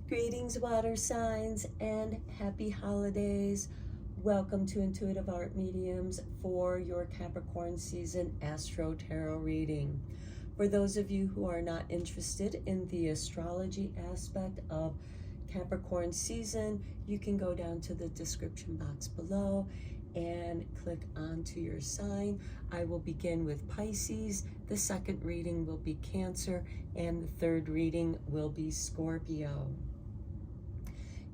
Greetings, water signs, and happy holidays. Welcome to Intuitive Art Mediums for your Capricorn season Astro-Tarot reading. For those of you who are not interested in the astrology aspect of Capricorn season, you can go down to the description box below and click onto your sign. I will begin with Pisces, the second reading will be Cancer, and the third reading will be Scorpio.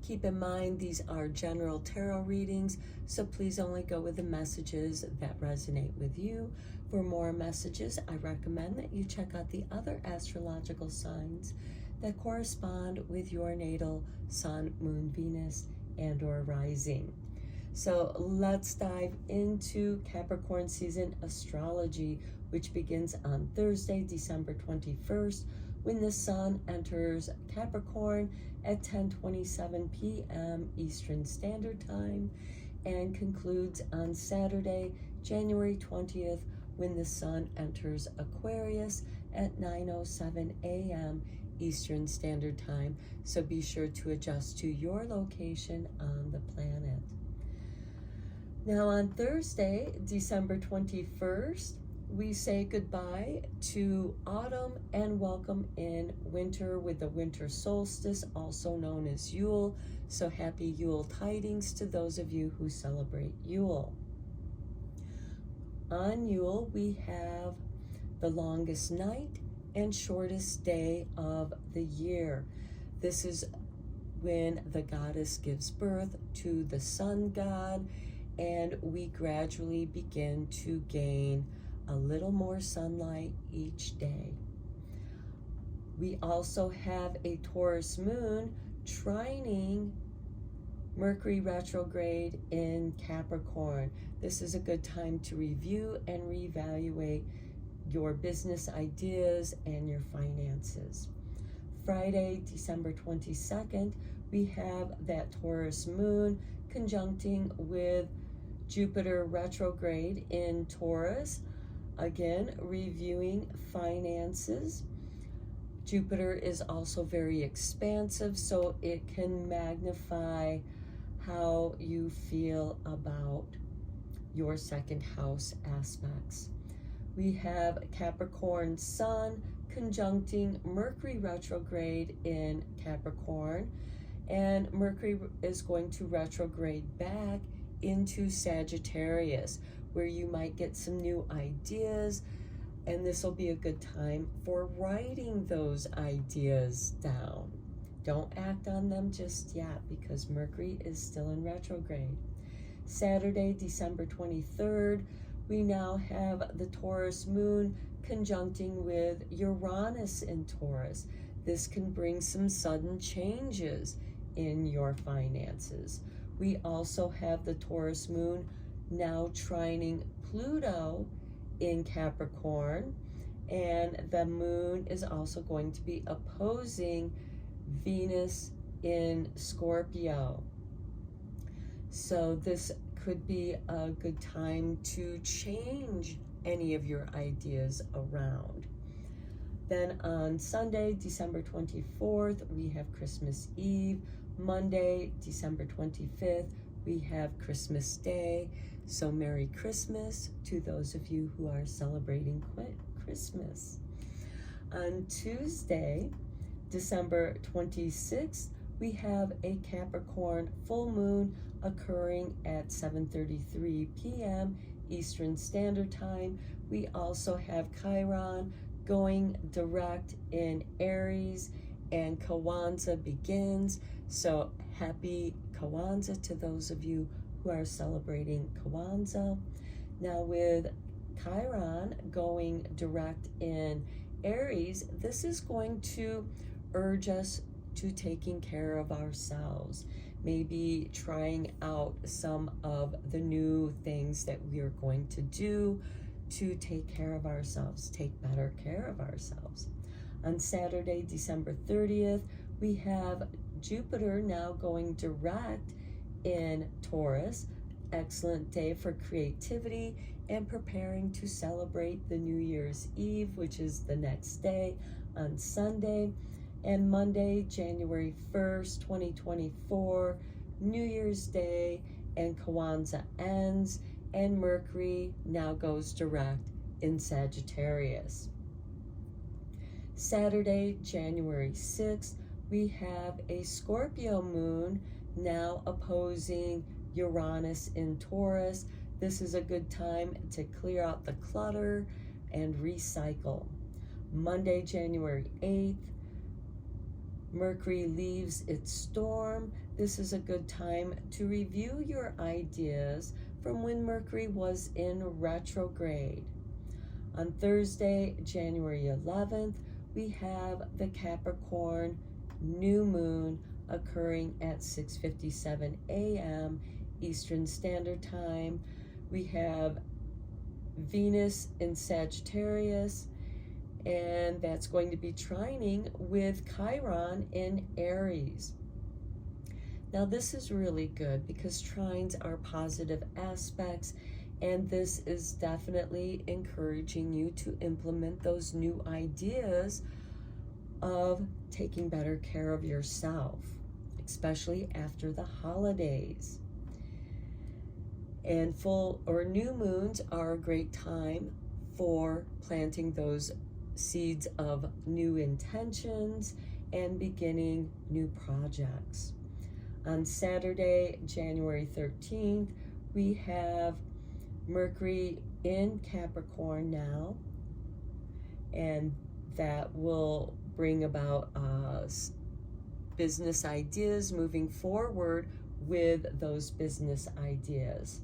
Keep in mind, these are general tarot readings, so please only go with the messages that resonate with you. For more messages, I recommend that you check out the other astrological signs that correspond with your natal sun, moon, Venus, and or rising. So let's dive into Capricorn season astrology, which begins on Thursday, December 21st, when the sun enters Capricorn at 10:27 p.m. Eastern Standard Time, and concludes on Saturday, January 20th, when the sun enters Aquarius at 9:07 a.m. Eastern Standard Time. So be sure to adjust to your location on the planet. Now on Thursday, December 21st, we say goodbye to autumn and welcome in winter with the winter solstice, also known as Yule. So happy Yule tidings to those of you who celebrate Yule. On Yule, we have the longest night and shortest day of the year. This is when the goddess gives birth to the sun god, and we gradually begin to gain a little more sunlight each day. We also have a Taurus moon trining Mercury retrograde in Capricorn. This is a good time to review and reevaluate your business ideas and your finances. Friday, December 22nd, we have that Taurus moon conjuncting with Jupiter retrograde in Taurus. Again, reviewing finances. Jupiter is also very expansive, so it can magnify how you feel about your second house aspects. We have Capricorn sun conjuncting Mercury retrograde in Capricorn, and Mercury is going to retrograde back into Sagittarius, where you might get some new ideas, and this will be a good time for writing those ideas down. Don't act on them just yet because Mercury is still in retrograde. Saturday, December 23rd, we now have the Taurus moon conjuncting with Uranus in Taurus. This can bring some sudden changes in your finances. We also have the Taurus moon now trining Pluto in Capricorn, and the moon is also going to be opposing Venus in Scorpio. So this could be a good time to change any of your ideas around. Then on Sunday, December 24th, we have Christmas Eve. Monday, December 25th, we have Christmas Day. So Merry Christmas to those of you who are celebrating Christmas. On Tuesday, December 26th, we have a Capricorn full moon occurring at 7:33 p.m. Eastern Standard Time. We also have Chiron going direct in Aries, and Kwanzaa begins. So happy Kwanzaa to those of you who are celebrating Kwanzaa. Now with Chiron going direct in Aries, this is going to urge us to taking care of ourselves. Maybe trying out some of the new things that we are going to do to take care of ourselves, take better care of ourselves. On Saturday, December 30th, we have Jupiter now going direct in Taurus. Excellent day for creativity and preparing to celebrate the New Year's Eve, which is the next day on Sunday. And Monday, January 1st, 2024, New Year's Day and Kwanzaa ends, and Mercury now goes direct in Sagittarius. Saturday, January 6th, we have a Scorpio moon now opposing Uranus in Taurus. This is a good time to clear out the clutter and recycle. Monday, January 8th, Mercury leaves its storm. This is a good time to review your ideas from when Mercury was in retrograde. On Thursday, January 11th, we have the Capricorn new moon occurring at 6:57 a.m. Eastern Standard Time. We have Venus in Sagittarius, and that's going to be trining with Chiron in Aries. Now this is really good because trines are positive aspects, and this is definitely encouraging you to implement those new ideas of taking better care of yourself, especially after the holidays. And full or new moons are a great time for planting those seeds of new intentions and beginning new projects. On Saturday, January 13th, we have Mercury in Capricorn now, and that will bring about business ideas moving forward with those business ideas.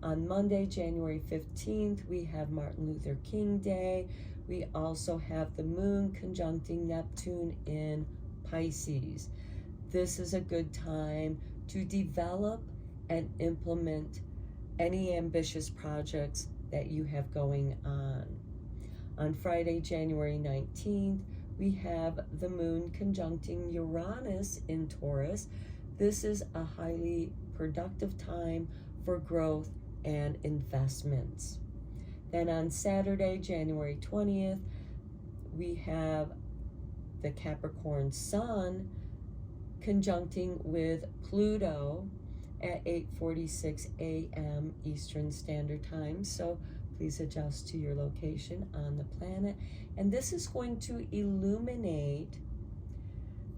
On Monday, January 15th, we have Martin Luther King Day. We also have the moon conjuncting Neptune in Pisces. This is a good time to develop and implement any ambitious projects that you have going on. On Friday, January 19th, we have the moon conjuncting Uranus in Taurus. This is a highly productive time for growth and investments. Then on Saturday, January 20th, we have the Capricorn Sun conjuncting with Pluto at 8:46 a.m. Eastern Standard Time. So please adjust to your location on the planet. And this is going to illuminate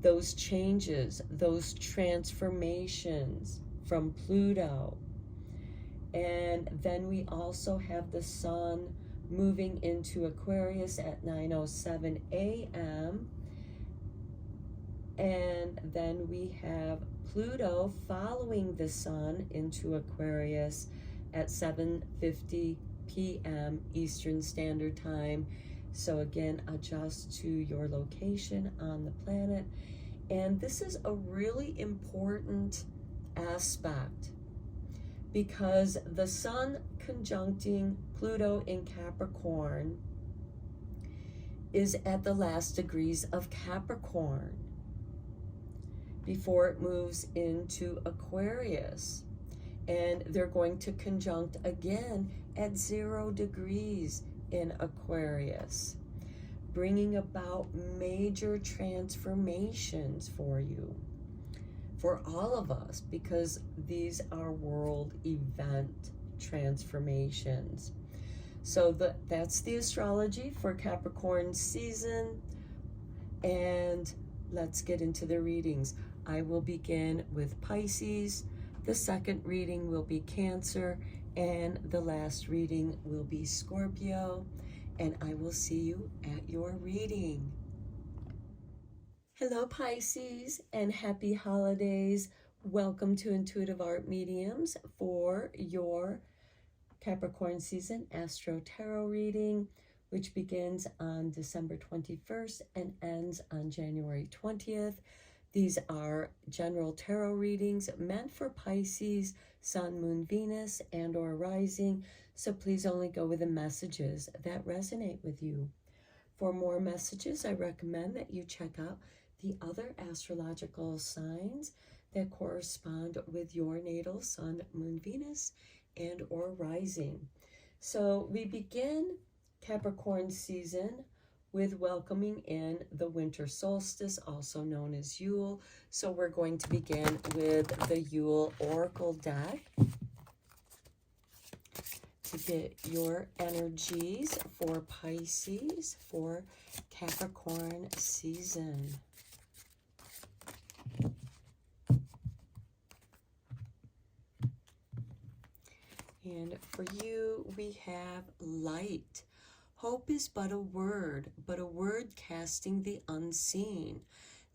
those changes, those transformations from Pluto. And then we also have the Sun moving into Aquarius at 9:07 a.m. And then we have Pluto following the Sun into Aquarius at 7:50 p.m. Eastern Standard Time. So again, adjust to your location on the planet. And this is a really important aspect because the Sun conjuncting Pluto in Capricorn is at the last degrees of Capricorn before it moves into Aquarius. And they're going to conjunct again at 0 degrees in Aquarius, bringing about major transformations for you, for all of us, because these are world event transformations. So that's the astrology for Capricorn season, and let's get into the readings. I will begin with Pisces. The second reading will be Cancer, and the last reading will be Scorpio, and I will see you at your reading. Hello, Pisces, and happy holidays. Welcome to Intuitive Art Mediums for your Capricorn season Astro-Tarot reading, which begins on December 21st and ends on January 20th. These are general tarot readings meant for Pisces, Sun, Moon, Venus, and or rising, so please only go with the messages that resonate with you. For more messages, I recommend that you check out the other astrological signs that correspond with your natal Sun, Moon, Venus, and or rising. So we begin Capricorn season with welcoming in the winter solstice, also known as Yule. So we're going to begin with the Yule Oracle deck to get your energies for Pisces for Capricorn season. And for you, we have light. Hope is but a word casting the unseen.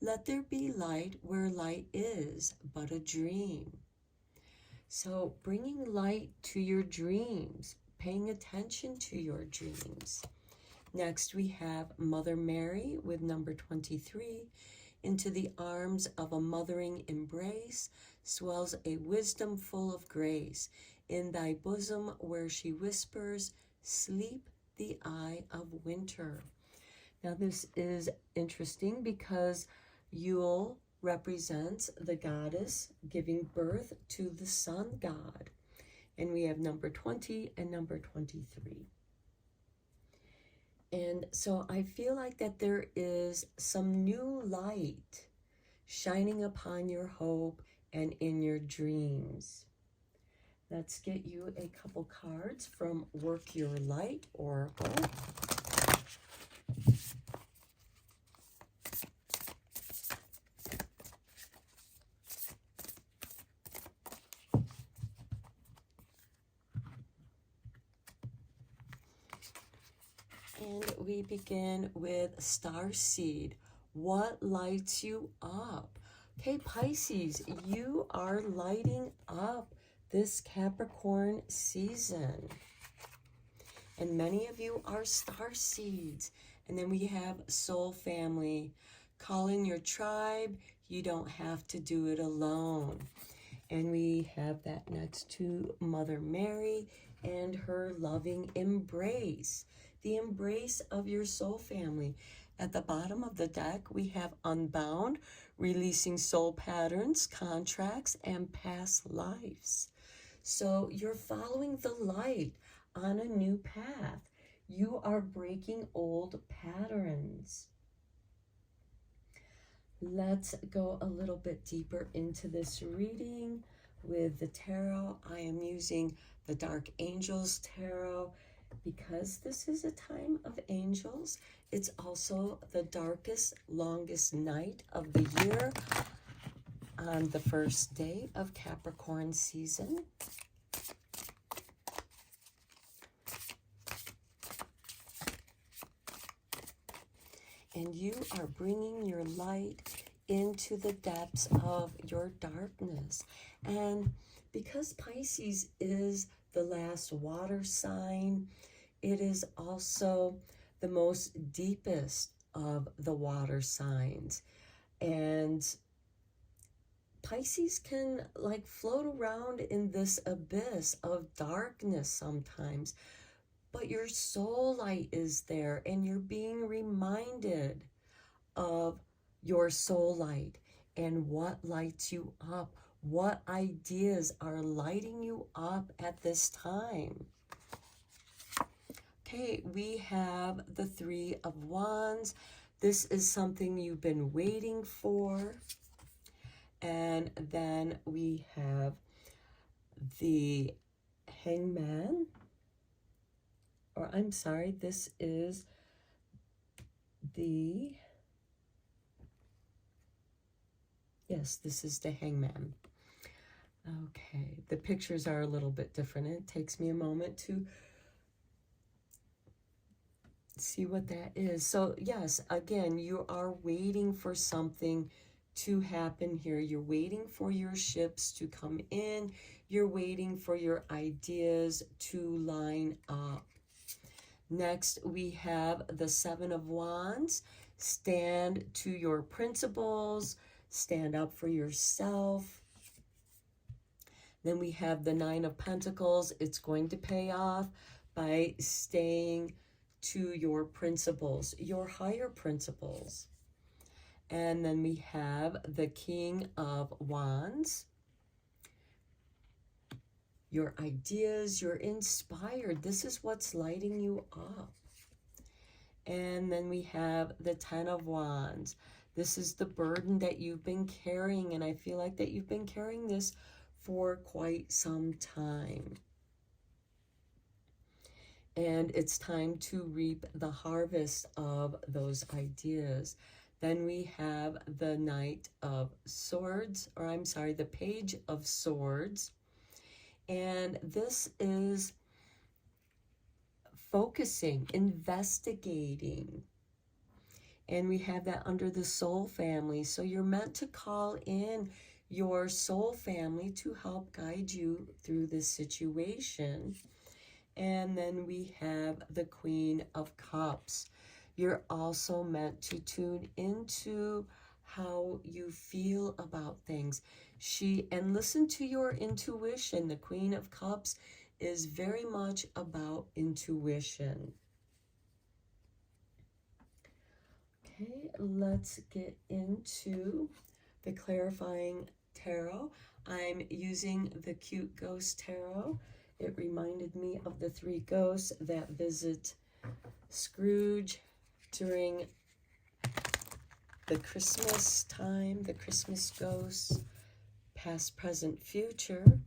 Let there be light where light is but a dream. So bringing light to your dreams, paying attention to your dreams. Next, we have Mother Mary with number 23. Into the arms of a mothering embrace swells a wisdom full of grace. In thy bosom where she whispers, sleep the eye of winter. Now this is interesting because Yule represents the goddess giving birth to the sun god. And we have number 20 and number 23. And so I feel like that there is some new light shining upon your hope and in your dreams. Let's get you a couple cards from Work Your Light Oracle. And we begin with Starseed. What lights you up? Okay, Pisces, you are lighting up this Capricorn season. And many of you are star seeds. And then we have Soul Family. Call in your tribe. You don't have to do it alone. And we have that next to Mother Mary and her loving embrace. The embrace of your soul family. At the bottom of the deck, we have Unbound, releasing soul patterns, contracts, and past lives. So you're following the light on a new path. You are breaking old patterns. Let's go a little bit deeper into this reading with the tarot. I am using the Dark Angels Tarot because this is a time of angels. It's also the darkest, longest night of the year on the first day of Capricorn season. And you are bringing your light into the depths of your darkness. And because Pisces is the last water sign, it is also the most deepest of the water signs. And Pisces can like float around in this abyss of darkness sometimes. But your soul light is there, and you're being reminded of your soul light and what lights you up, what ideas are lighting you up at this time. Okay, we have the Three of Wands. This is something you've been waiting for. And then we have the Hangman. Or I'm sorry, this is the, yes, this is the Hangman. Okay, the pictures are a little bit different. It takes me a moment to see what that is. So yes, again, you are waiting for something to happen here. You're waiting for your ships to come in. You're waiting for your ideas to line up. Next, we have the Seven of Wands. Stand to your principles. Stand up for yourself. Then we have the Nine of Pentacles. It's going to pay off by staying to your principles, your higher principles. And then we have the King of Wands. Your ideas, you're inspired. This is what's lighting you up. And then we have the Ten of Wands. This is the burden that you've been carrying, and I feel like that you've been carrying this for quite some time. And it's time to reap the harvest of those ideas. Then we have the Knight of Swords, or I'm sorry, the Page of Swords. And this is focusing, investigating. And we have that under the soul family. So you're meant to call in your soul family to help guide you through this situation. And then we have the Queen of Cups. You're also meant to tune into how you feel about things. And listen to your intuition. The Queen of Cups is very much about intuition. Okay, let's get into the clarifying tarot. I'm using the Cute Ghost Tarot. It reminded me of the 3 ghosts that visit Scrooge during the Christmas time, the Christmas ghosts, past, present, future.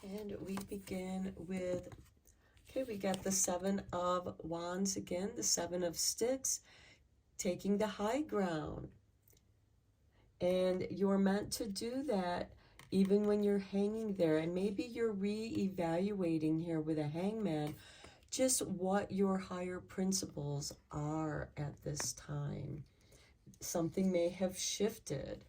And we begin with, okay, we got the 7 of Wands again, the 7 of Sticks, taking the high ground. And you're meant to do that even when you're hanging there. And maybe you're re-evaluating here with a Hangman just what your higher principles are at this time. Something may have shifted.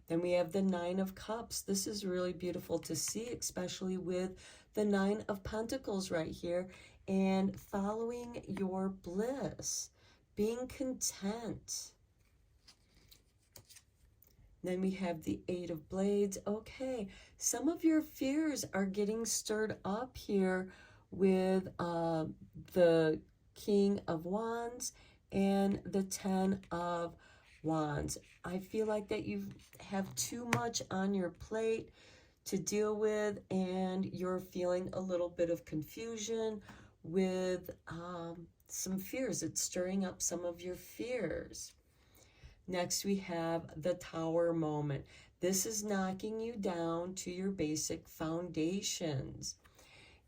Then we have the 9 of Cups. This is really beautiful to see, especially with the 9 of Pentacles right here. And following your bliss, being content. Then we have the 8 of Blades. Okay, some of your fears are getting stirred up here with the King of Wands and the 10 of Wands. I feel like that you have too much on your plate to deal with, and you're feeling a little bit of confusion with some fears. It's stirring up some of your fears. Next, we have the Tower moment. This is knocking you down to your basic foundations.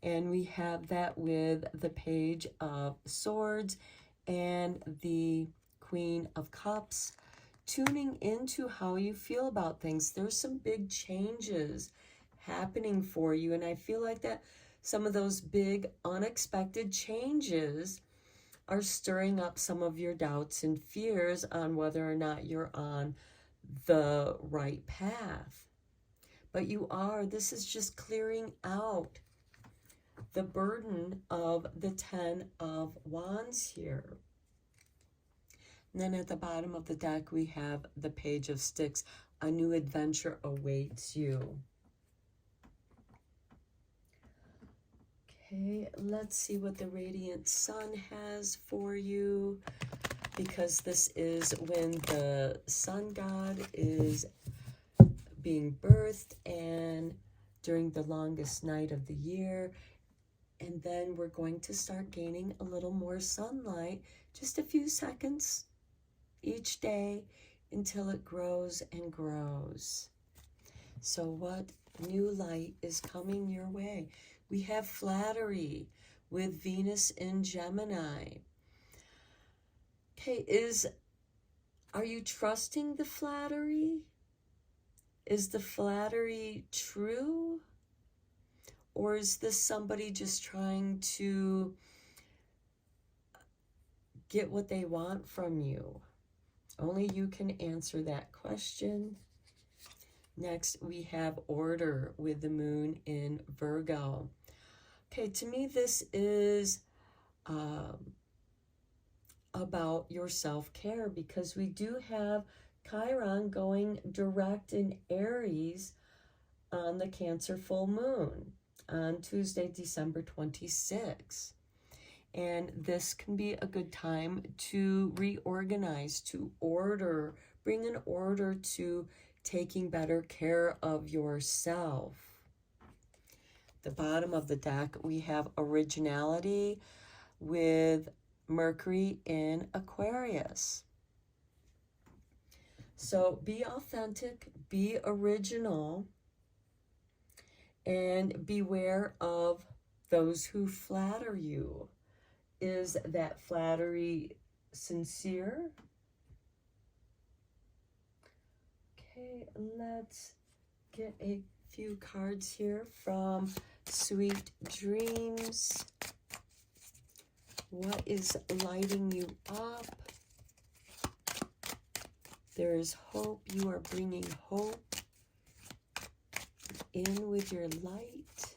And we have that with the Page of Swords and the Queen of Cups, tuning into how you feel about things. There's some big changes happening for you, and I feel like that some of those big unexpected changes are stirring up some of your doubts and fears on whether or not you're on the right path. But you are. This is just clearing out the burden of the 10 of Wands here. And then at the bottom of the deck, we have the Page of Sticks. A new adventure awaits you. Okay, let's see what the Radiant Sun has for you, because this is when the Sun God is being birthed and during the longest night of the year. And then we're going to start gaining a little more sunlight, just a few seconds each day until it grows and grows. So what new light is coming your way? We have flattery with Venus in Gemini. Okay, are you trusting the flattery? Is the flattery true? Or is this somebody just trying to get what they want from you? Only you can answer that question. Next, we have order with the moon in Virgo. Okay, to me, this is about your self-care, because we do have Chiron going direct in Aries on the Cancer full moon on Tuesday, December 26th. And this can be a good time to reorganize, to order, bring an order to taking better care of yourself. The bottom of the deck, we have originality with Mercury in Aquarius. So be authentic, be original, and beware of those who flatter you. Is that flattery sincere? Okay, let's get a few cards here from Sweet Dreams. What is lighting you up? There is hope. You are bringing hope in with your light.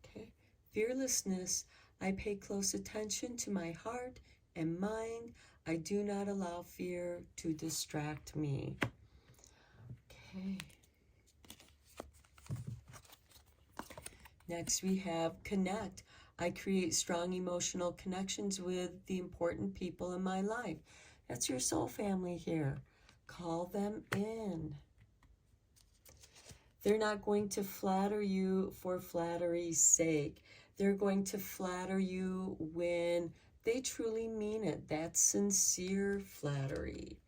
Okay. Fearlessness. I pay close attention to my heart and mind. I do not allow fear to distract me. Okay. Next we have connect. I create strong emotional connections with the important people in my life. That's your soul family here. Call them in. They're not going to flatter you for flattery's sake. They're going to flatter you when they truly mean it. That's sincere flattery.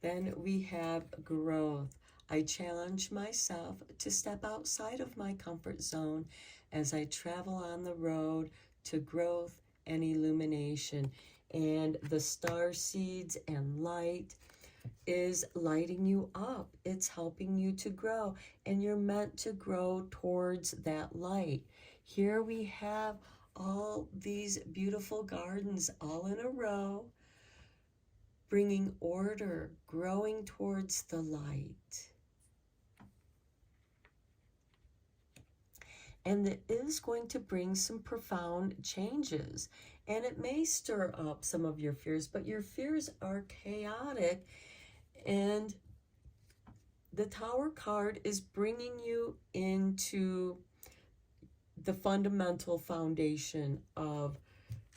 Then we have growth. I challenge myself to step outside of my comfort zone as I travel on the road to growth and illumination. And the star seeds and light is lighting you up. It's helping you to grow, and you're meant to grow towards that light. Here we have all these beautiful gardens all in a row, bringing order, growing towards the light. And it is going to bring some profound changes. And it may stir up some of your fears, but your fears are chaotic. And the Tower card is bringing you into the fundamental foundation of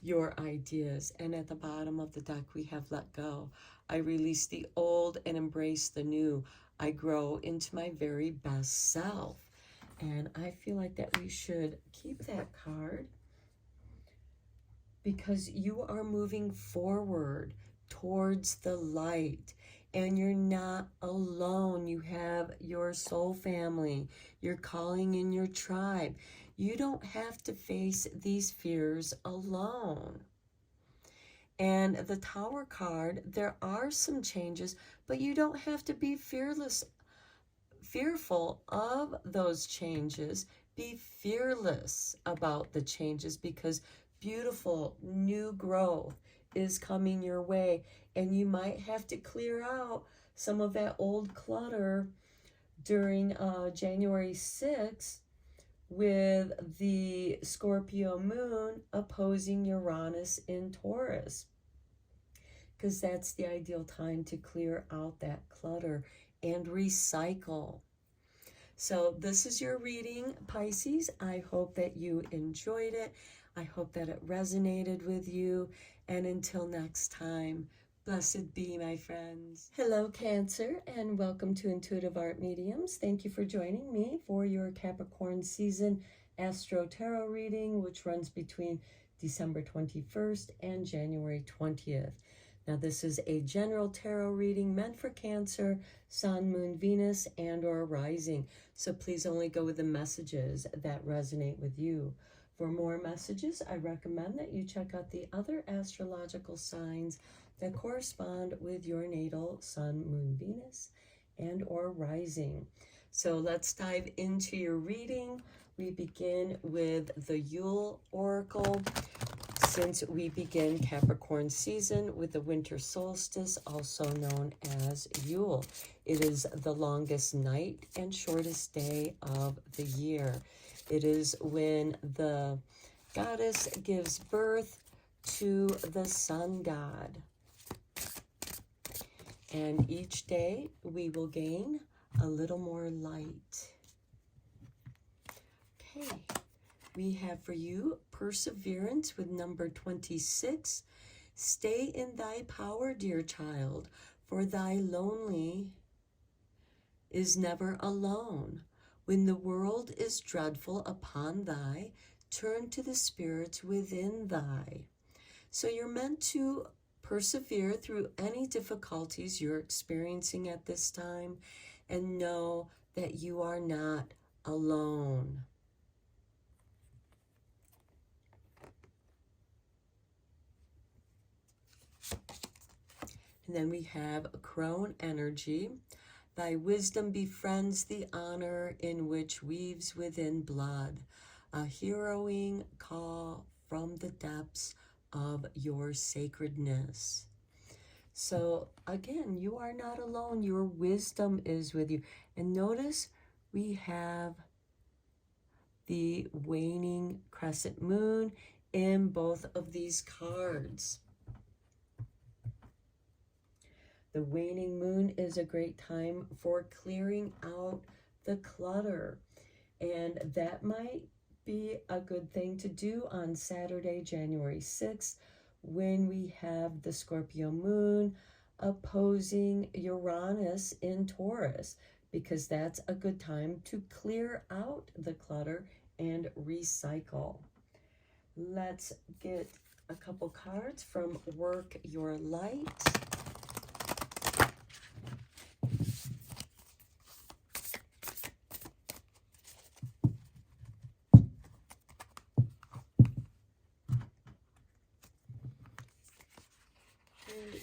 your ideas. And at the bottom of the deck, we have let go. I release the old and embrace the new. I grow into my very best self. And I feel like that we should keep that card because you are moving forward towards the light, and you're not alone. You have your soul family. You're calling in your tribe. You don't have to face these fears alone. And the Tower card, there are some changes, but you don't have to be fearful of those changes. Be fearless about the changes, because beautiful new growth is coming your way, and you might have to clear out some of that old clutter during January 6th with the Scorpio moon opposing Uranus in Taurus, because that's the ideal time to clear out that clutter and recycle. So this is your reading, Pisces. I hope that you enjoyed it. I hope that it resonated with you. And until next time, blessed be, my friends. Hello, Cancer, and welcome to Intuitive Art Mediums. Thank you for joining me for your Capricorn season Astro-Tarot reading, which runs between December 21st and January 20th. Now, this is a general tarot reading meant for Cancer, Sun, Moon, Venus, and or Rising. So please only go with the messages that resonate with you. For more messages, I recommend that you check out the other astrological signs that correspond with your natal Sun, Moon, Venus, and or Rising. So let's dive into your reading. We begin with the Yule Oracle. Since we begin Capricorn season with the winter solstice, also known as Yule. It is the longest night and shortest day of the year. It is when the goddess gives birth to the sun god. And each day we will gain a little more light. Okay, we have for you perseverance with number 26. Stay in thy power, dear child, for thy lonely is never alone. When the world is dreadful upon thy, turn to the spirits within thy. So you're meant to persevere through any difficulties you're experiencing at this time, and know that you are not alone. And then we have crone energy. Thy wisdom befriends the honor in which weaves within blood, a heroing call from the depths of your sacredness. So again, you are not alone. Your wisdom is with you. And notice we have the waning crescent moon in both of these cards. The waning moon is a great time for clearing out the clutter. And that might be a good thing to do on Saturday, January 6th, when we have the Scorpio moon opposing Uranus in Taurus, because that's a good time to clear out the clutter and recycle. Let's get a couple cards from Work Your Light.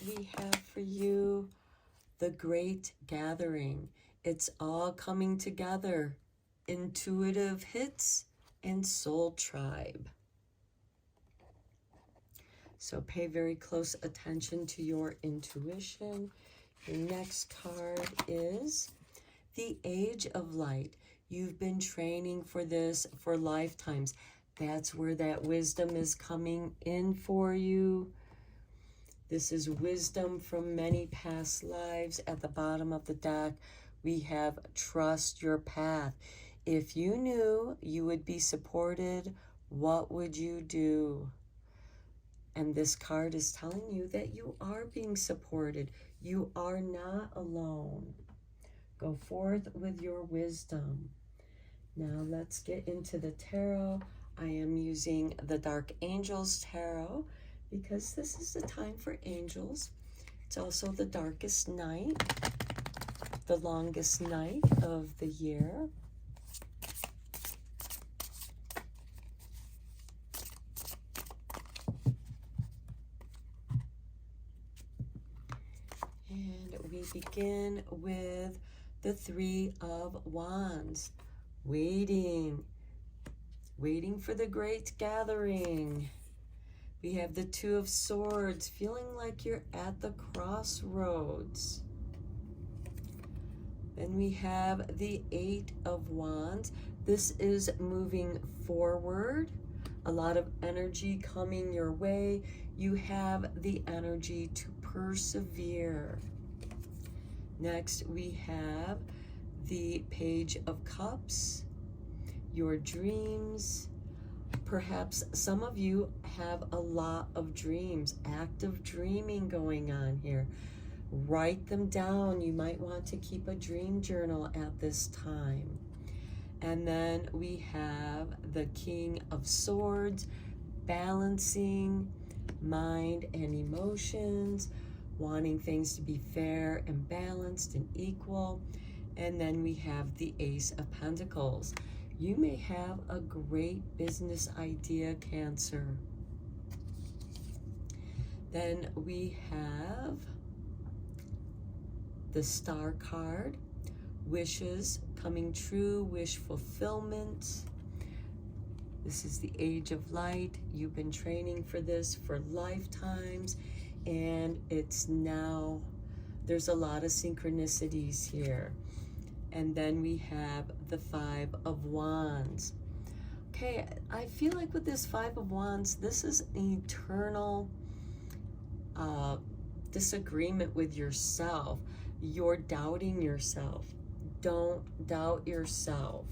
We have for you the Great Gathering. It's all coming together. Intuitive hits and Soul Tribe. So pay very close attention to your intuition. Your next card is the Age of Light. You've been training for this for lifetimes. That's where that wisdom is coming in for you. This is wisdom from many past lives. At the bottom of the deck, we have trust your path. If you knew you would be supported, what would you do? And this card is telling you that you are being supported. You are not alone. Go forth with your wisdom. Now let's get into the tarot. I am using the Dark Angels Tarot, because this is the time for angels. It's also the darkest night, the longest night of the year. And we begin with the Three of Wands, waiting for the Great Gathering. We have the Two of Swords, feeling like you're at the crossroads. Then we have the Eight of Wands. This is moving forward. A lot of energy coming your way. You have the energy to persevere. Next, we have the Page of Cups, your dreams. Perhaps some of you have a lot of dreams, active dreaming going on here. Write them down. You might want to keep a dream journal at this time. And then we have the King of Swords, balancing mind and emotions, wanting things to be fair and balanced and equal. And then we have the Ace of Pentacles. You may have a great business idea, Cancer. Then we have the Star card, wishes coming true, wish fulfillment. This is the Age of Light. You've been training for this for lifetimes, and it's now, there's a lot of synchronicities here. And then we have the Five of Wands. Okay, I feel like with this Five of Wands, this is an eternal disagreement with yourself. You're doubting yourself. Don't doubt yourself.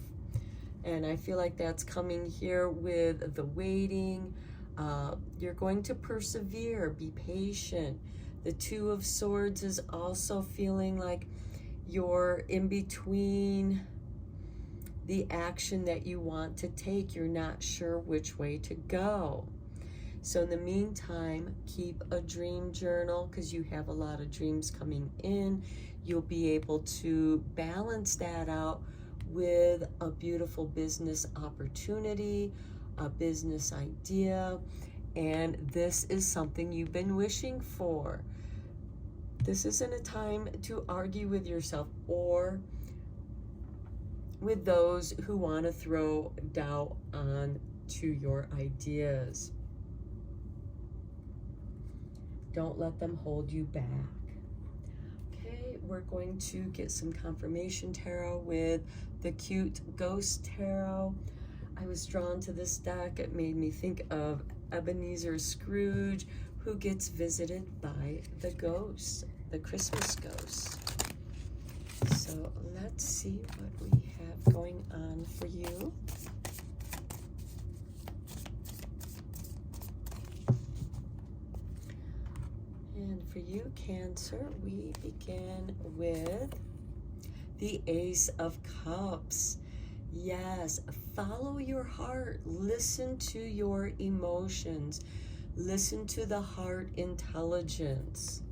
And I feel like that's coming here with the waiting. You're going to persevere, be patient. The Two of Swords is also feeling like you're in between the action that you want to take. You're not sure which way to go. So in the meantime, keep a dream journal because you have a lot of dreams coming in. You'll be able to balance that out with a beautiful business opportunity, a business idea, and this is something you've been wishing for. This isn't a time to argue with yourself or with those who want to throw doubt on to your ideas. Don't let them hold you back. Okay, we're going to get some confirmation tarot with the cute Ghost Tarot. I was drawn to this deck. It made me think of Ebenezer Scrooge, who gets visited by the ghosts, the Christmas ghosts. So let's see what we have going on for you. And for you, Cancer, we begin with the Ace of Cups. Yes, follow your heart. Listen to your emotions. Listen to the heart intelligence.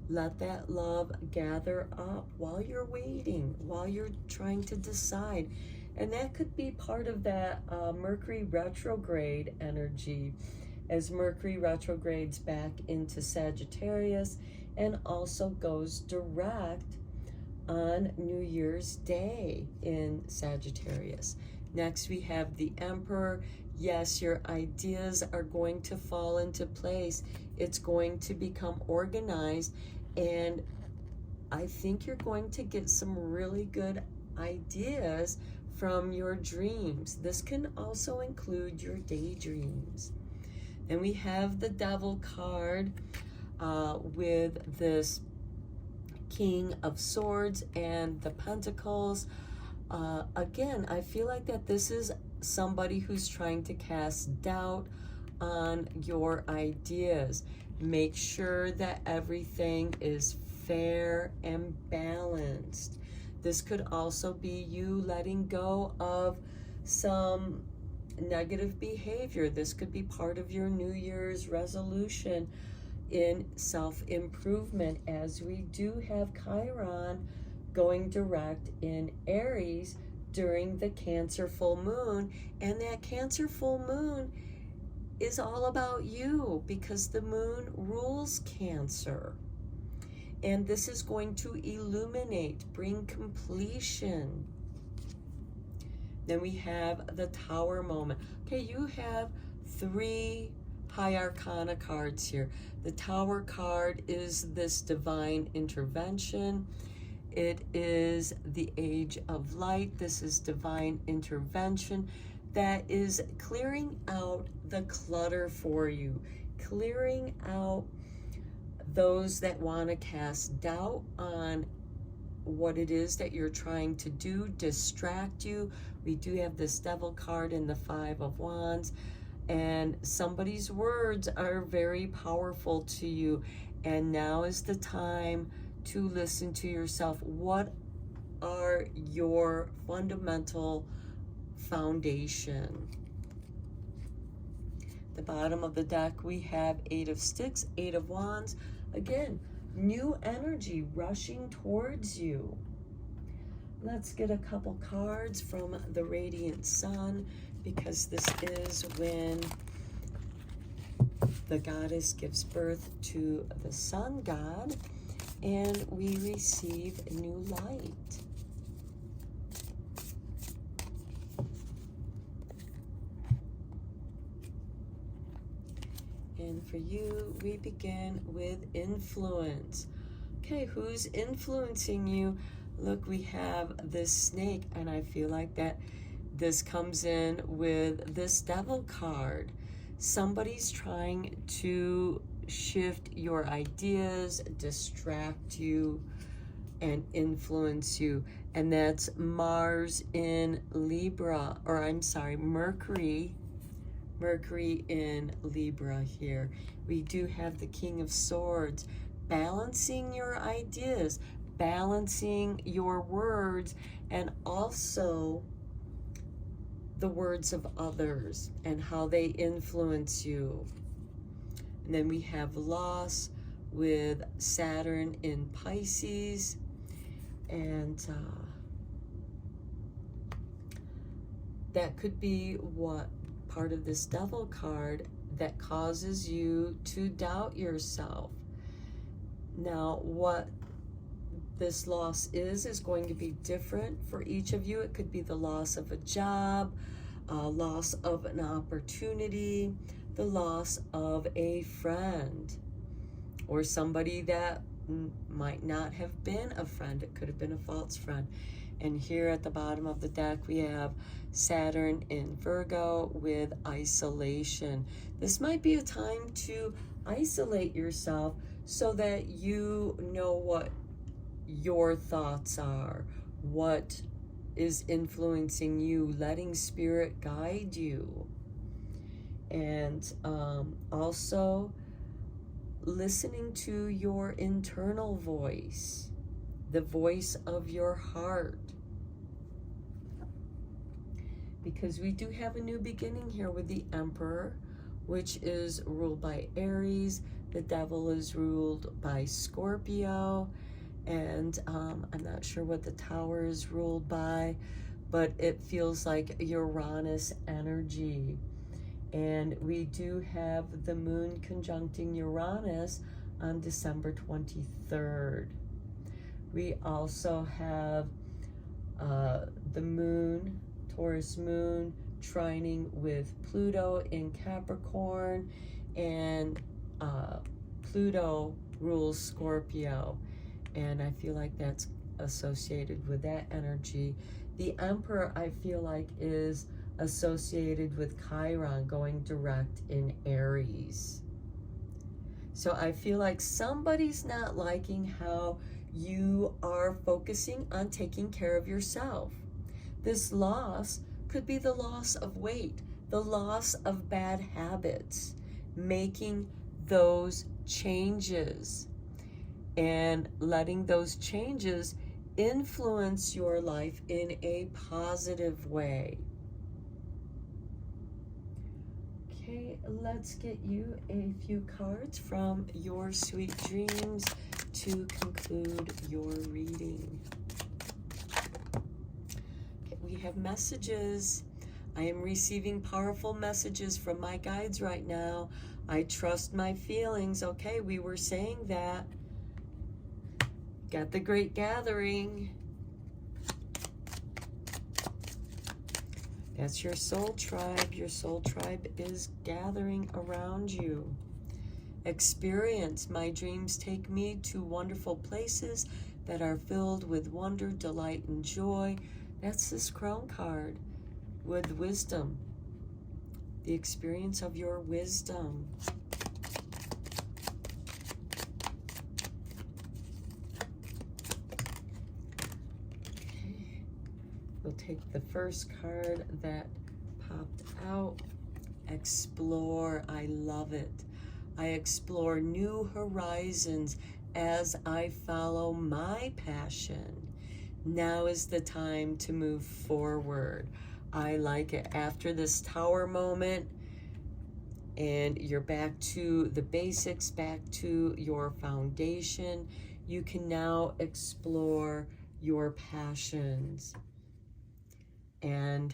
Let that love gather up while you're waiting, while you're trying to decide. And that could be part of that Mercury retrograde energy, as Mercury retrogrades back into Sagittarius and also goes direct on New Year's Day in Sagittarius. Next, we have the Emperor. Yes, your ideas are going to fall into place. It's going to become organized, and I think you're going to get some really good ideas from your dreams. This can also include your daydreams. And we have the Devil card with this King of Swords and the Pentacles. Again, I feel like that this is somebody who's trying to cast doubt on your ideas. Make sure that everything is fair and balanced. This could also be you letting go of some negative behavior. This could be part of your New Year's resolution in self-improvement, as we do have Chiron going direct in Aries during the Cancer full moon, and that Cancer full moon is all about you because the moon rules Cancer, and this is going to illuminate, bring completion. Then we have the Tower moment. Okay, you have 3 High Arcana cards here. The Tower card is this divine intervention. It is the Age of Light. This is divine intervention that is clearing out the clutter for you, clearing out those that want to cast doubt on what it is that you're trying to do, distract you. We do have this Devil card in the 5 of Wands, and somebody's words are very powerful to you, and now is the time to listen to yourself. What are your fundamental foundation? The bottom of the deck, we have 8 of Sticks, 8 of Wands. Again, new energy rushing towards you. Let's get a couple cards from the Radiant Sun, because this is when the goddess gives birth to the sun god, and we receive new light. And for you, we begin with influence. Okay, who's influencing you? Look, we have this snake, and I feel like that this comes in with this Devil card. Somebody's trying to shift your ideas, distract you, and influence you. And that's Mars in Libra, or I'm sorry, Mercury in Libra here. We do have the King of Swords, balancing your ideas, balancing your words, and also the words of others and how they influence you. And then we have loss with Saturn in Pisces, and that could be what part of this Devil card that causes you to doubt yourself. Now, what this loss is going to be different for each of you. It could be the loss of a job, loss of an opportunity, the loss of a friend, or somebody that might not have been a friend. It could have been a false friend. And here at the bottom of the deck, we have Saturn in Virgo with isolation. This might be a time to isolate yourself so that you know what your thoughts are, what is influencing you, letting spirit guide you. And also listening to your internal voice, the voice of your heart. Because we do have a new beginning here with the Emperor, which is ruled by Aries. The Devil is ruled by Scorpio. And I'm not sure what the Tower is ruled by, but it feels like Uranus energy. And we do have the Moon conjuncting Uranus on December 23rd. We also have the Moon, Taurus Moon, trining with Pluto in Capricorn, and Pluto rules Scorpio. And I feel like that's associated with that energy. The Emperor, I feel like, is associated with Chiron going direct in Aries. So I feel like somebody's not liking how you are focusing on taking care of yourself. This loss could be the loss of weight, the loss of bad habits, making those changes and letting those changes influence your life in a positive way. Okay, let's get you a few cards from your sweet dreams to conclude your reading. Okay, we have messages. I am receiving powerful messages from my guides right now. I trust my feelings. Okay, we were saying that. Got the Great Gathering. That's your soul tribe. Your soul tribe is gathering around you. Experience. My dreams take me to wonderful places that are filled with wonder, delight, and joy. That's this Crown card with wisdom. The experience of your wisdom. We'll take the first card that popped out. Explore. I love it. I explore new horizons as I follow my passion. Now is the time to move forward. I like it. After this Tower moment, and you're back to the basics, back to your foundation, you can now explore your passions. And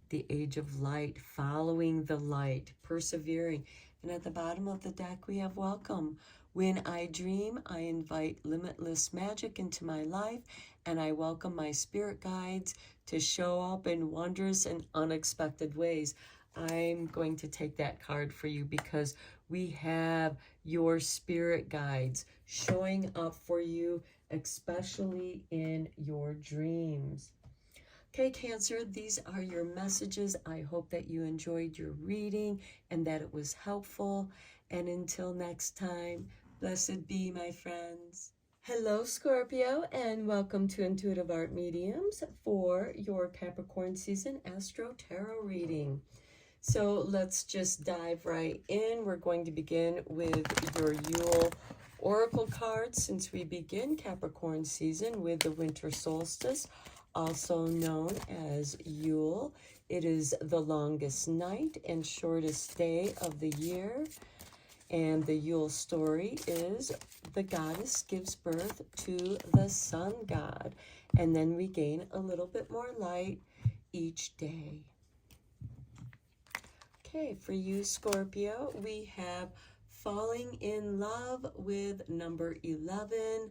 the Age of Light, following the light, persevering. And at the bottom of the deck, we have welcome. When I dream, I invite limitless magic into my life, and I welcome my spirit guides to show up in wondrous and unexpected ways. I'm going to take that card for you because we have your spirit guides showing up for you, especially in your dreams. Okay, Cancer, these are your messages. I hope that you enjoyed your reading and that it was helpful. And until next time, blessed be, my friends. Hello, Scorpio, and welcome to Intuitive Art Mediums for your Capricorn season Astro-Tarot reading. So let's just dive right in. We're going to begin with your Yule Oracle cards since we begin Capricorn season with the winter solstice, also known as Yule. It is the longest night and shortest day of the year. And the Yule story is the goddess gives birth to the sun god. And then we gain a little bit more light each day. Okay, for you, Scorpio, we have falling in love with number 11.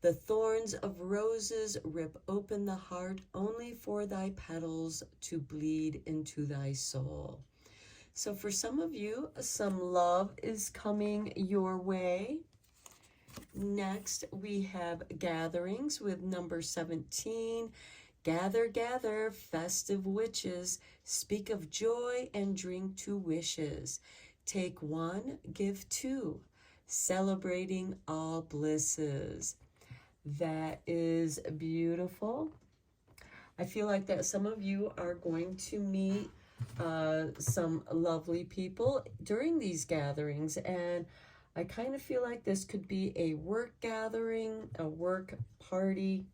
The thorns of roses rip open the heart only for thy petals to bleed into thy soul. So for some of you, some love is coming your way. Next, we have gatherings with number 17. Gather, gather, festive witches, speak of joy and drink to wishes. Take one, give two, celebrating all blisses. That is beautiful. I feel like that some of you are going to meet some lovely people during these gatherings, and I kind of feel like this could be a work gathering, a work party.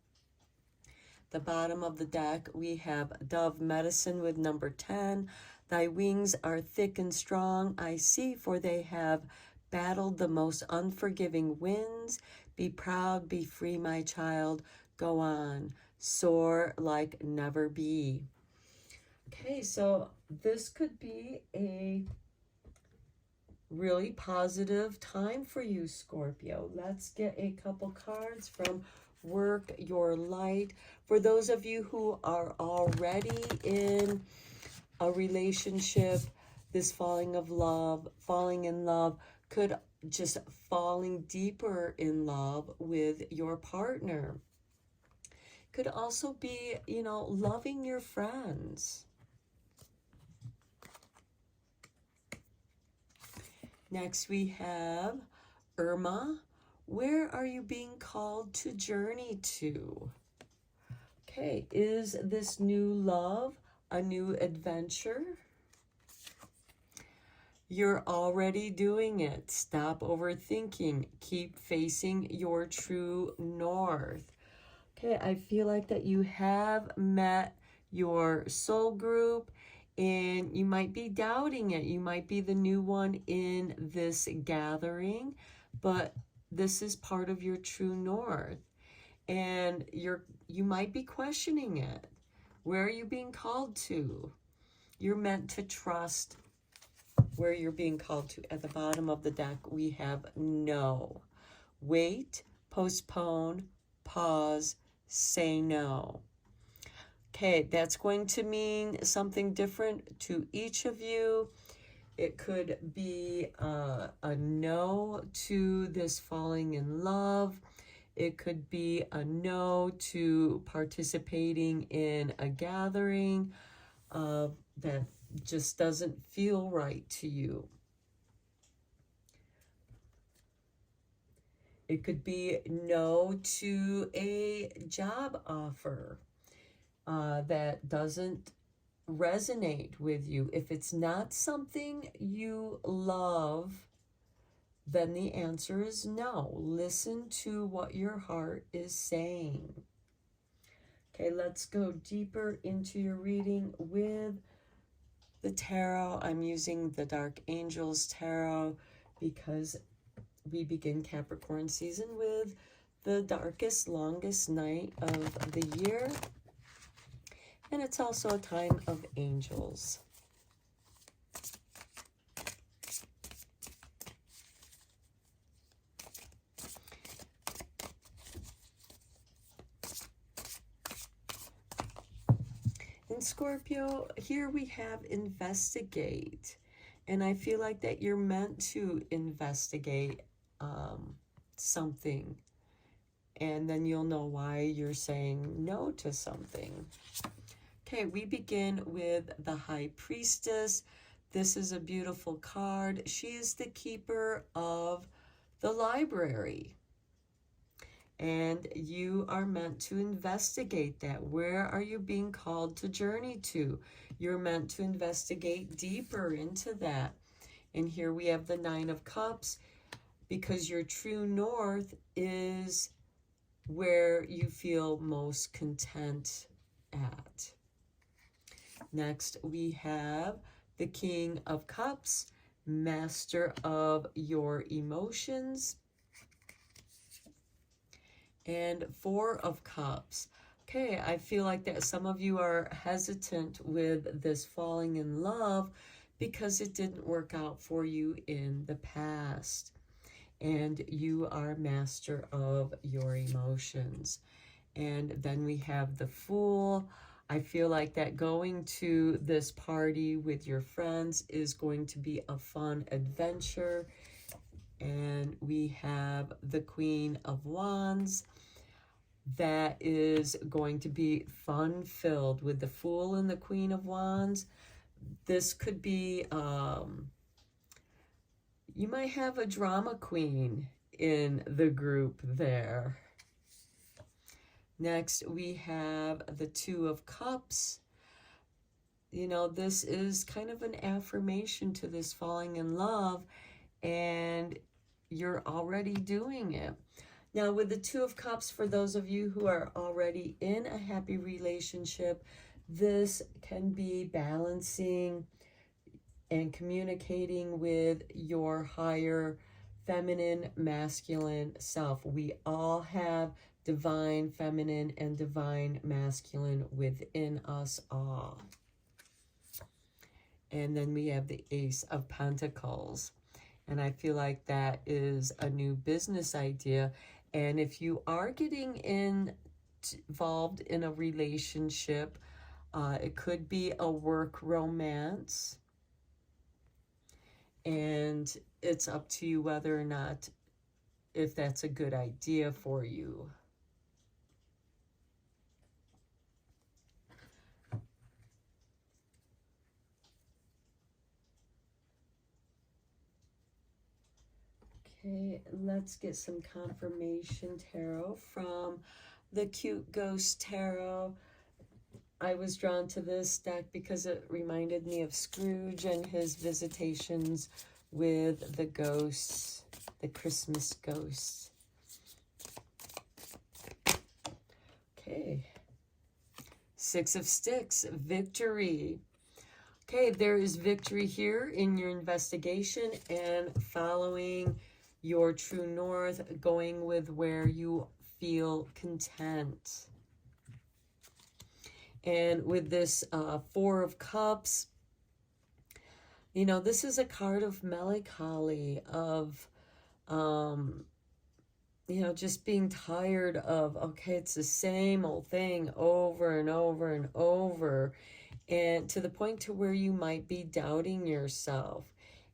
The bottom of the deck, we have Dove Medicine with number 10. Thy wings are thick and strong, I see, for they have battled the most unforgiving winds. Be proud, be free, my child. Go on, soar like never be. Okay, so this could be a really positive time for you, Scorpio. Let's get a couple cards from Work Your Light. For those of you who are already in a relationship, this falling in love could just falling deeper in love with your partner. Could also be, loving your friends. Next, we have Irma. Where are you being called to journey to? Okay, is this new love a new adventure? You're already doing it. Stop overthinking. Keep facing your true north. Okay, I feel like that you have met your soul group, and you might be doubting it. You might be the new one in this gathering, but this is part of your true north. And you might be questioning it. Where are you being called to? You're meant to trust where you're being called to. At the bottom of the deck, we have no. Wait, postpone, pause, say no. Okay, that's going to mean something different to each of you. It could be a no to this falling in love. It could be a no to participating in a gathering that just doesn't feel right to you. It could be no to a job offer that doesn't resonate with you. If it's not something you love, then the answer is no. Listen to what your heart is saying. Okay, let's go deeper into your reading with the tarot. I'm using the Dark Angels Tarot because we begin Capricorn season with the darkest, longest night of the year. And it's also a time of angels. In Scorpio, here we have investigate. And I feel like that you're meant to investigate something. And then you'll know why you're saying no to something. Okay, we begin with the High Priestess. This is a beautiful card. She is the keeper of the library. And you are meant to investigate that. Where are you being called to journey to? You're meant to investigate deeper into that. And here we have the Nine of Cups, because your true north is where you feel most content at. Next, we have the King of Cups, master of your emotions. And Four of Cups. Okay, I feel like that some of you are hesitant with this falling in love because it didn't work out for you in the past. And you are master of your emotions. And then we have the Fool. I feel like that going to this party with your friends is going to be a fun adventure. And we have the Queen of Wands. That is going to be fun-filled with the Fool and the Queen of Wands. This could be, you might have a drama queen in the group there. Next, we have the Two of Cups. You know, this is kind of an affirmation to this falling in love, and you're already doing it. Now, with the Two of Cups, for those of you who are already in a happy relationship, this can be balancing and communicating with your higher feminine, masculine self. We all have divine feminine and divine masculine within us all. And then we have the Ace of Pentacles. And I feel like that is a new business idea. And if you are getting involved in a relationship, it could be a work romance. And it's up to you whether or not, if that's a good idea for you. Okay, let's get some confirmation tarot from the Cute Ghost Tarot. I was drawn to this deck because it reminded me of Scrooge and his visitations with the ghosts, the Christmas ghosts. Okay. Six of Sticks, victory. Okay, there is victory here in your investigation and following your true north, going with where you feel content. And with this Four of Cups, you know, this is a card of melancholy, of, you know, just being tired of, okay, it's the same old thing over and over and over. And to the point to where you might be doubting yourself.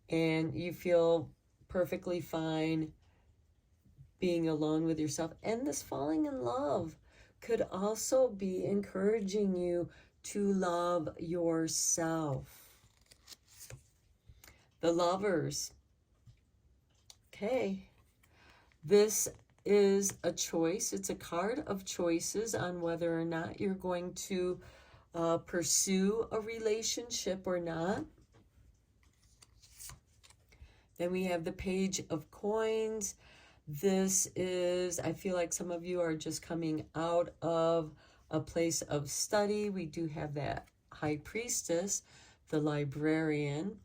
And you feel perfectly fine being alone with yourself. And this falling in love could also be encouraging you to love yourself. The Lovers. Okay. This is a choice. It's a card of choices on whether or not you're going to pursue a relationship or not. Then we have the Page of Coins. This is, I feel like some of you are just coming out of a place of study. We do have that High Priestess, the Librarian,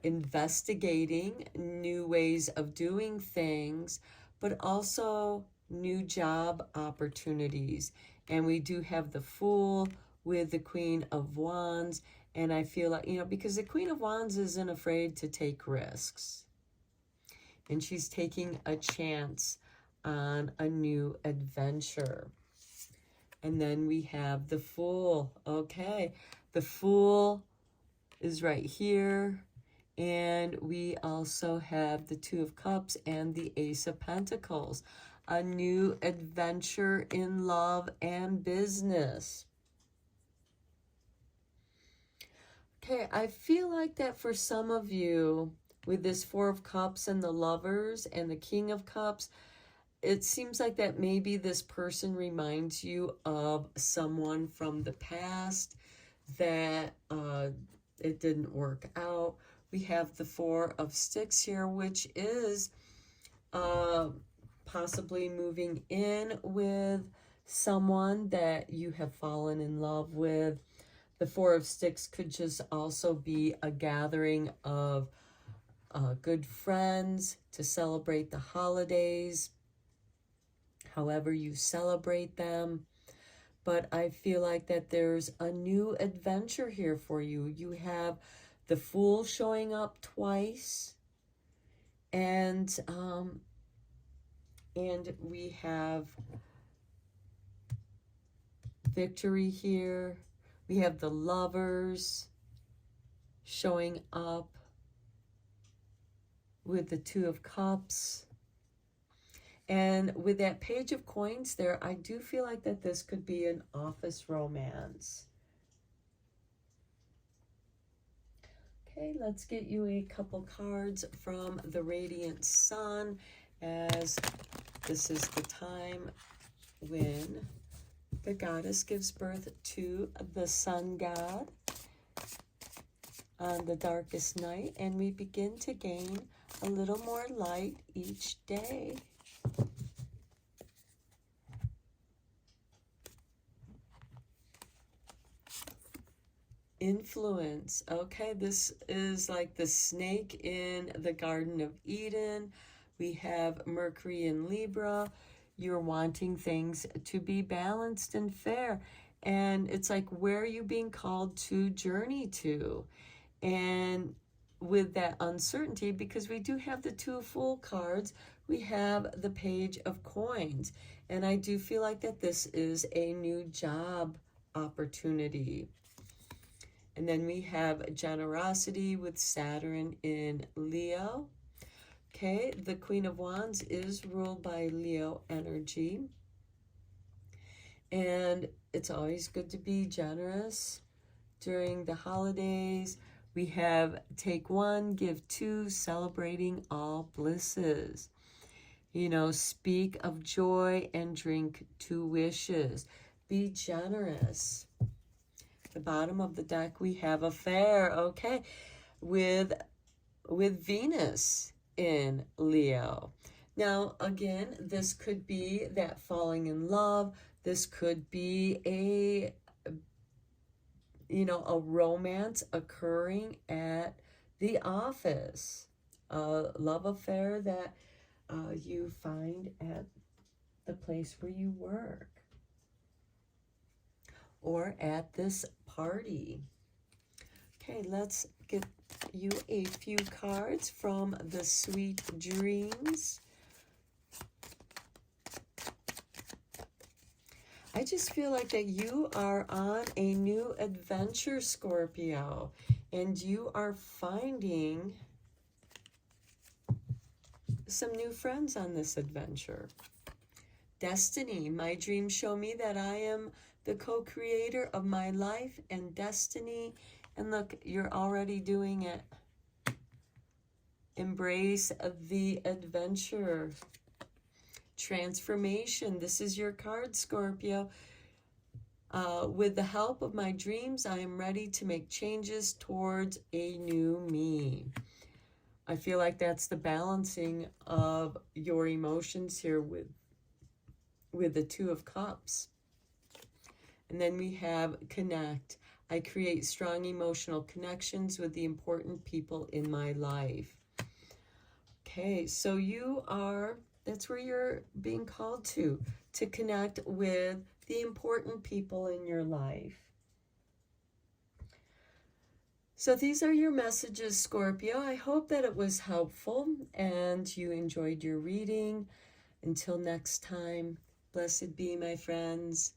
investigating new ways of doing things, but also new job opportunities. And we do have the Fool with the Queen of Wands. And I feel like, you know, because the Queen of Wands isn't afraid to take risks. And she's taking a chance on a new adventure. And then we have the Fool. Okay, the Fool is right here. And we also have the Two of Cups and the Ace of Pentacles. A new adventure in love and business. Okay, I feel like that for some of you, with this Four of Cups and the Lovers and the King of Cups, it seems like that maybe this person reminds you of someone from the past that it didn't work out. We have the Four of Sticks here, which is possibly moving in with someone that you have fallen in love with. The Four of Sticks could just also be a gathering of good friends to celebrate the holidays, however you celebrate them. But I feel like that there's a new adventure here for you. You have the Fool showing up twice, and we have Victory here. We have the Lovers showing up with the Two of Cups. And with that Page of Coins there, I do feel like that this could be an office romance. Okay, let's get you a couple cards from the Radiant Sun, as this is the time when the goddess gives birth to the sun god on the darkest night, and we begin to gain a little more light each day. Influence. Okay, this is like the snake in the Garden of Eden. We have Mercury in Libra. You're wanting things to be balanced and fair. And it's like, where are you being called to journey to? And with that uncertainty, because we do have the Two of Fool cards, we have the Page of Coins. And I do feel like that this is a new job opportunity. And then we have Generosity with Saturn in Leo. Okay, the Queen of Wands is ruled by Leo energy. And it's always good to be generous during the holidays. We have Take One, Give Two, celebrating all blisses. You know, speak of joy and drink two wishes. Be generous. The bottom of the deck, we have Affair, okay, with Venus in Leo. Now, again, this could be that falling in love. This could be a romance occurring at the office, a love affair that you find at the place where you work, or at this party. Okay, let's get you a few cards from the Sweet Dreams. I just feel like that you are on a new adventure, Scorpio, and you are finding some new friends on this adventure. Destiny. My dreams show me that I am the co-creator of my life and destiny. And look, you're already doing it. Embrace the adventure. Transformation. This is your card, Scorpio. With the help of my dreams, I am ready to make changes towards a new me. I feel like that's the balancing of your emotions here with the Two of Cups. And then we have Connect. I create strong emotional connections with the important people in my life. Okay, so that's where you're being called to connect with the important people in your life. So these are your messages, Scorpio. I hope that it was helpful and you enjoyed your reading. Until next time, blessed be, my friends.